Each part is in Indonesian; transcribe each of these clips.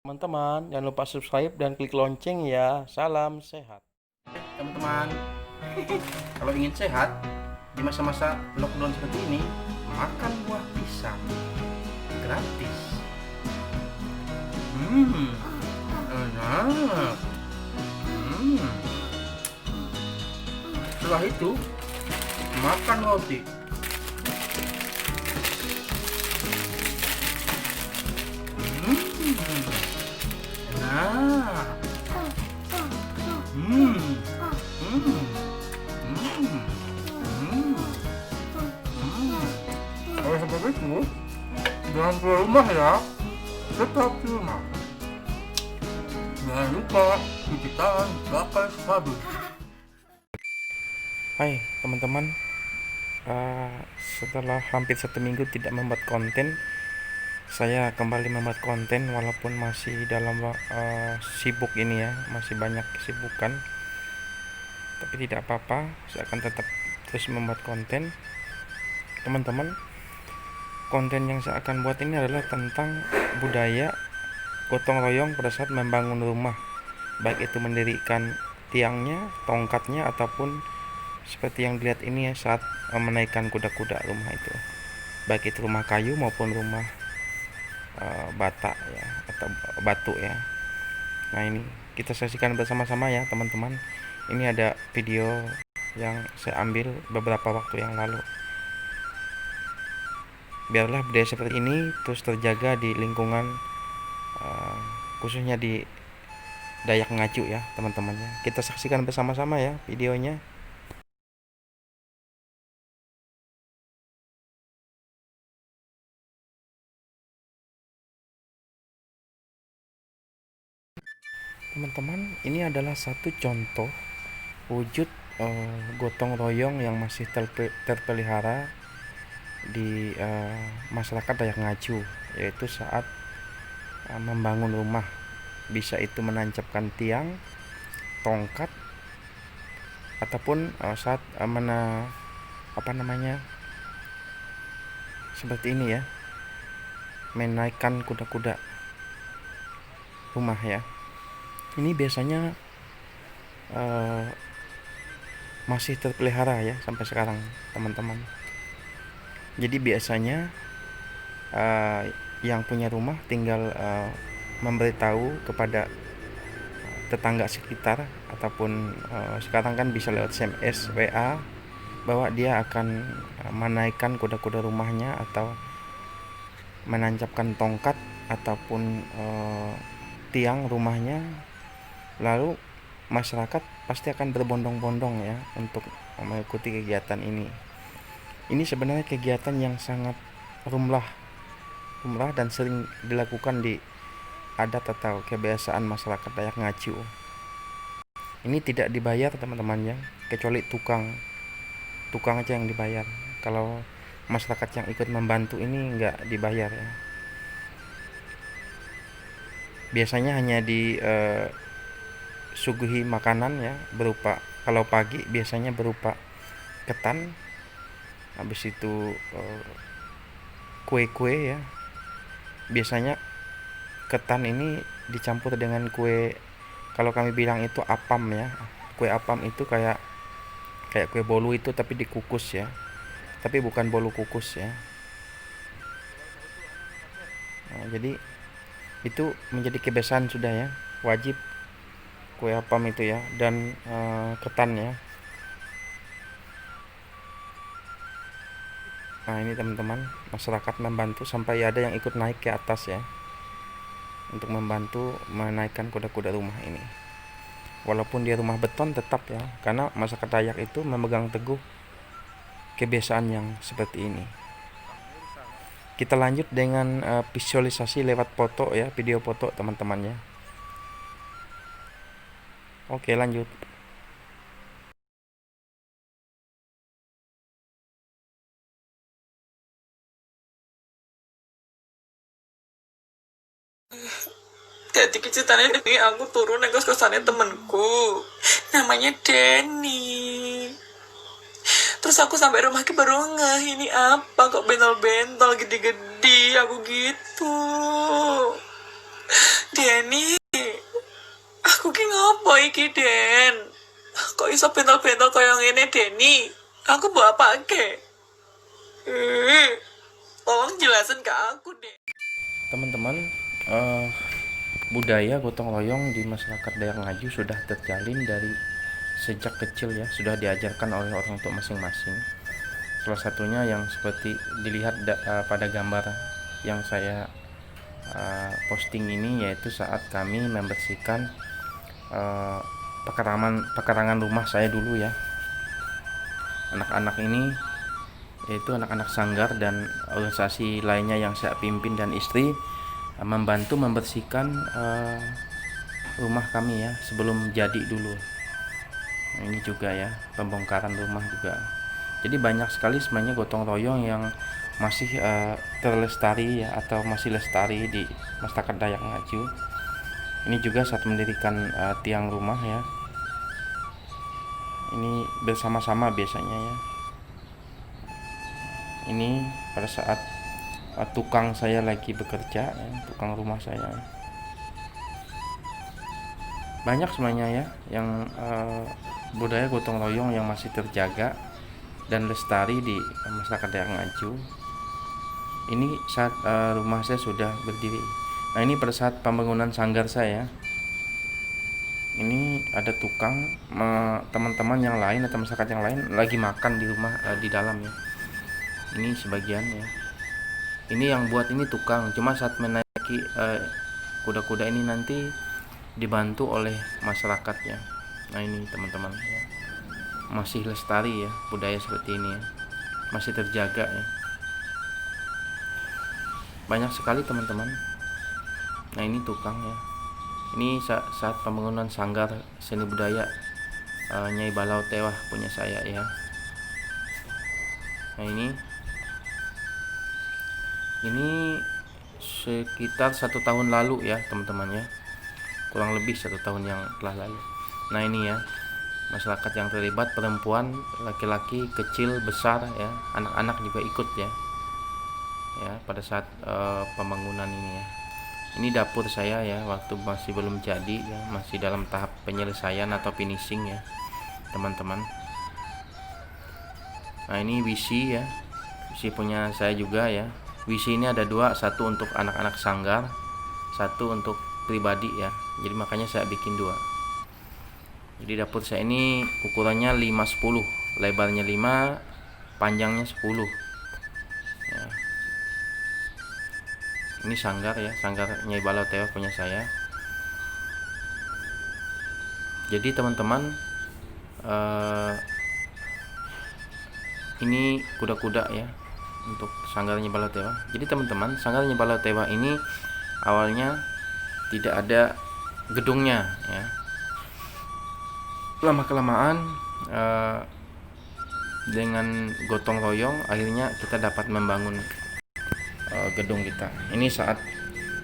Teman-teman, jangan lupa subscribe dan klik lonceng ya. Salam sehat. Teman-teman, kalau ingin sehat di masa-masa lockdown seperti ini, makan buah pisang gratis. Enak. Hmm. Setelah itu, makan roti. Hmm. Enak. Hmm. Hmm. Hmm. Hmm. Kalau seperti itu, jangan keluar rumah ya, tetap di rumah. Jangan lupa cuci tangan pakai sabun. Hai teman-teman, Eh, setelah hampir 1 minggu tidak membuat konten, saya kembali membuat konten walaupun masih dalam sibuk ini ya, masih banyak kesibukan. Tapi tidak apa-apa, saya akan tetap terus membuat konten. Teman-teman, konten yang saya akan buat ini adalah tentang budaya gotong royong pada saat membangun rumah, baik itu mendirikan tiangnya, tongkatnya, ataupun seperti yang dilihat ini ya, saat menaikkan kuda-kuda rumah itu, baik itu rumah kayu maupun rumah bata ya, atau batu ya. Nah, ini kita saksikan bersama-sama ya teman-teman. Ini ada video yang saya ambil beberapa waktu yang lalu. Biarlah budaya seperti ini terus terjaga di lingkungan, uh, khususnya di Dayak Ngaju ya teman-temannya. Kita saksikan bersama-sama ya videonya. Teman-teman, ini adalah satu contoh wujud gotong royong yang masih terpelihara di masyarakat Dayak Ngaju, yaitu saat membangun rumah, bisa itu menancapkan tiang, tongkat, ataupun saat apa namanya, seperti ini ya, menaikkan kuda-kuda rumah ya. Ini biasanya uh, masih terpelihara ya sampai sekarang teman-teman. Jadi biasanya yang punya rumah tinggal memberitahu kepada tetangga sekitar, ataupun sekarang kan bisa lewat SMS, WA, bahwa dia akan menaikkan kuda-kuda rumahnya atau menancapkan tongkat ataupun tiang rumahnya. Lalu masyarakat pasti akan berbondong-bondong ya untuk mengikuti kegiatan ini. Ini sebenarnya kegiatan yang sangat rumlah dan sering dilakukan di adat atau kebiasaan masyarakat Dayak Ngaju. Ini tidak dibayar teman-teman ya, kecuali tukang aja yang dibayar. Kalau masyarakat yang ikut membantu ini nggak dibayar ya. Biasanya hanya disuguhi makanan ya, berupa, kalau pagi biasanya berupa ketan, habis itu kue-kue ya. Biasanya ketan ini dicampur dengan kue, kalau kami bilang itu apam ya. Kue apam itu kayak kayak kue bolu itu tapi dikukus ya, tapi bukan bolu kukus ya. Nah, jadi itu menjadi kebiasaan sudah ya, wajib kue apam itu ya, dan ketan ya. Nah, ini teman-teman, masyarakat membantu sampai ada yang ikut naik ke atas ya, untuk membantu menaikkan kuda-kuda rumah ini. Walaupun dia rumah beton tetap ya, karena masyarakat Dayak itu memegang teguh kebiasaan yang seperti ini. Kita lanjut dengan visualisasi lewat foto ya, video foto teman-teman ya. Oke, lanjut. Jadi ceritanya ini aku turun ke kosannya temenku, namanya Denny. Terus aku sampai rumah ke baru ngeh, ini apa kok bentol-bentol gede-gede aku gitu. Denny, aku ki ngopo iki, Den? Kok iso bentol-bentol kaya ngene, Denny? Aku mbok apake? Tolong jelasin ke aku, Den. Teman-teman, budaya gotong royong di masyarakat daerah Ngaju sudah terjalin dari sejak kecil ya, sudah diajarkan oleh orang tua masing-masing. Salah satunya yang seperti dilihat pada gambar yang saya posting ini, yaitu saat kami membersihkan pekarangan rumah saya dulu ya. Anak-anak ini yaitu anak-anak sanggar dan organisasi lainnya yang saya pimpin dan istri membantu membersihkan rumah kami ya sebelum jadi dulu. Nah, ini juga ya pembongkaran rumah juga. Jadi banyak sekali sebenarnya gotong royong yang masih terlestari ya, atau masih lestari di masyarakat Dayak Ngaju. Ini juga saat mendirikan tiang rumah ya. Ini bersama-sama biasanya ya. Ini pada saat tukang saya lagi bekerja ya, tukang rumah saya. Banyak semuanya ya yang budaya gotong royong yang masih terjaga dan lestari di masyarakat daerah Ngaju. Ini saat rumah saya sudah berdiri. Nah, ini pada saat pembangunan sanggar saya. Ini ada tukang, teman-teman yang lain atau masyarakat yang lain lagi makan di rumah di dalam ya. Ini sebagian ya. Ini yang buat ini tukang, cuma saat menaiki kuda-kuda ini nanti dibantu oleh masyarakat ya. Nah, ini teman-teman ya. Masih lestari ya budaya seperti ini ya. Masih terjaga ya. Banyak sekali teman-teman. Nah, ini tukang ya. Ini saat pembangunan sanggar seni budaya Nyai Balau Tewah punya saya ya. Nah, ini sekitar 1 tahun lalu ya teman-teman ya, kurang lebih 1 tahun yang telah lalu. Nah, ini ya masyarakat yang terlibat, perempuan, laki-laki, kecil, besar ya, anak-anak juga ikut ya pada saat pembangunan ini ya. Ini dapur saya ya, waktu masih belum jadi ya, masih dalam tahap penyelesaian atau finishing ya teman-teman. Nah, ini WC ya, WC punya saya juga ya. WC ini ada 2, satu untuk anak-anak sanggar, satu untuk pribadi ya. Jadi makanya saya bikin 2. Jadi dapur saya ini ukurannya 5x10, lebarnya 5, panjangnya 10 ya. Ini sanggar ya, sanggar Nyai Balau Tewah punya saya. Jadi teman-teman, ini kuda-kuda ya untuk sanggar Nyai Balau Tewah. Jadi teman-teman, sanggar Nyai Balau Tewah ini awalnya tidak ada gedungnya ya. Lama-kelamaan dengan gotong royong akhirnya kita dapat membangun gedung kita. Ini saat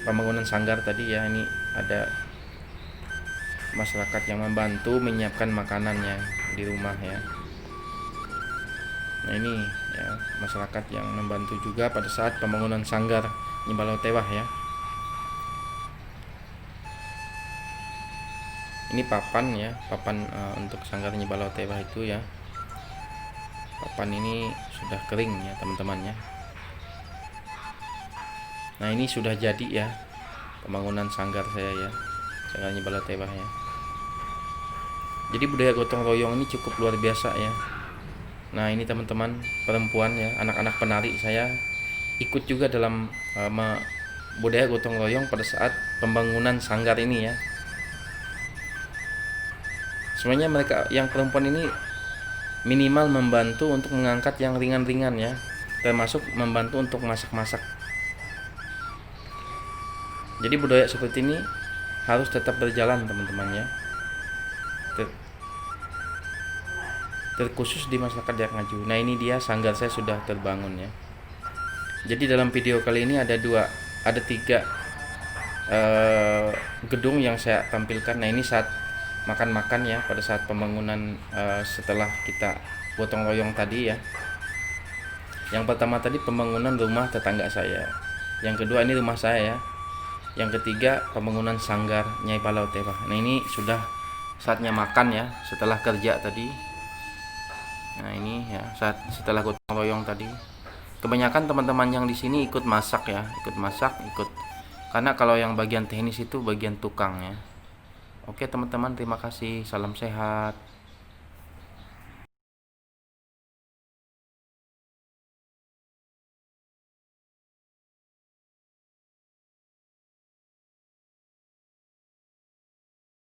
pembangunan sanggar tadi ya, ini ada masyarakat yang membantu menyiapkan makanannya di rumah ya. Nah, ini ya masyarakat yang membantu juga pada saat pembangunan sanggar Nyai Balau Tewah ya. Ini papan ya, papan untuk sanggar Nyai Balau Tewah itu ya. Papan ini sudah kering ya teman-teman ya. Nah, ini sudah jadi ya pembangunan sanggar saya ya, sanggar Nyai Balau Tewah ya. Jadi budaya gotong royong ini cukup luar biasa ya. Nah, ini teman-teman, perempuan ya, anak-anak penari saya ikut juga dalam budaya gotong royong pada saat pembangunan sanggar ini ya. Sebenarnya mereka yang perempuan ini minimal membantu untuk mengangkat yang ringan-ringan ya, termasuk membantu untuk masak-masak. Jadi budaya seperti ini harus tetap berjalan teman-teman ya, terkhusus di masyarakat Dayak Ngaju. Nah, ini dia sanggar saya sudah terbangun ya. Jadi dalam video kali ini ada 3 gedung yang saya tampilkan. Nah, ini saat makan-makan ya, pada saat pembangunan setelah kita gotong royong tadi ya. Yang pertama tadi pembangunan rumah tetangga saya, yang kedua ini rumah saya ya. Yang ketiga, pembangunan sanggar Nyai Palau Teba. Nah, ini sudah saatnya makan ya, setelah kerja tadi. Nah, ini ya setelah gotong royong tadi. Kebanyakan teman-teman yang di sini ikut masak ya, karena kalau yang bagian teknis itu bagian tukang ya. Oke teman-teman, terima kasih. Salam sehat.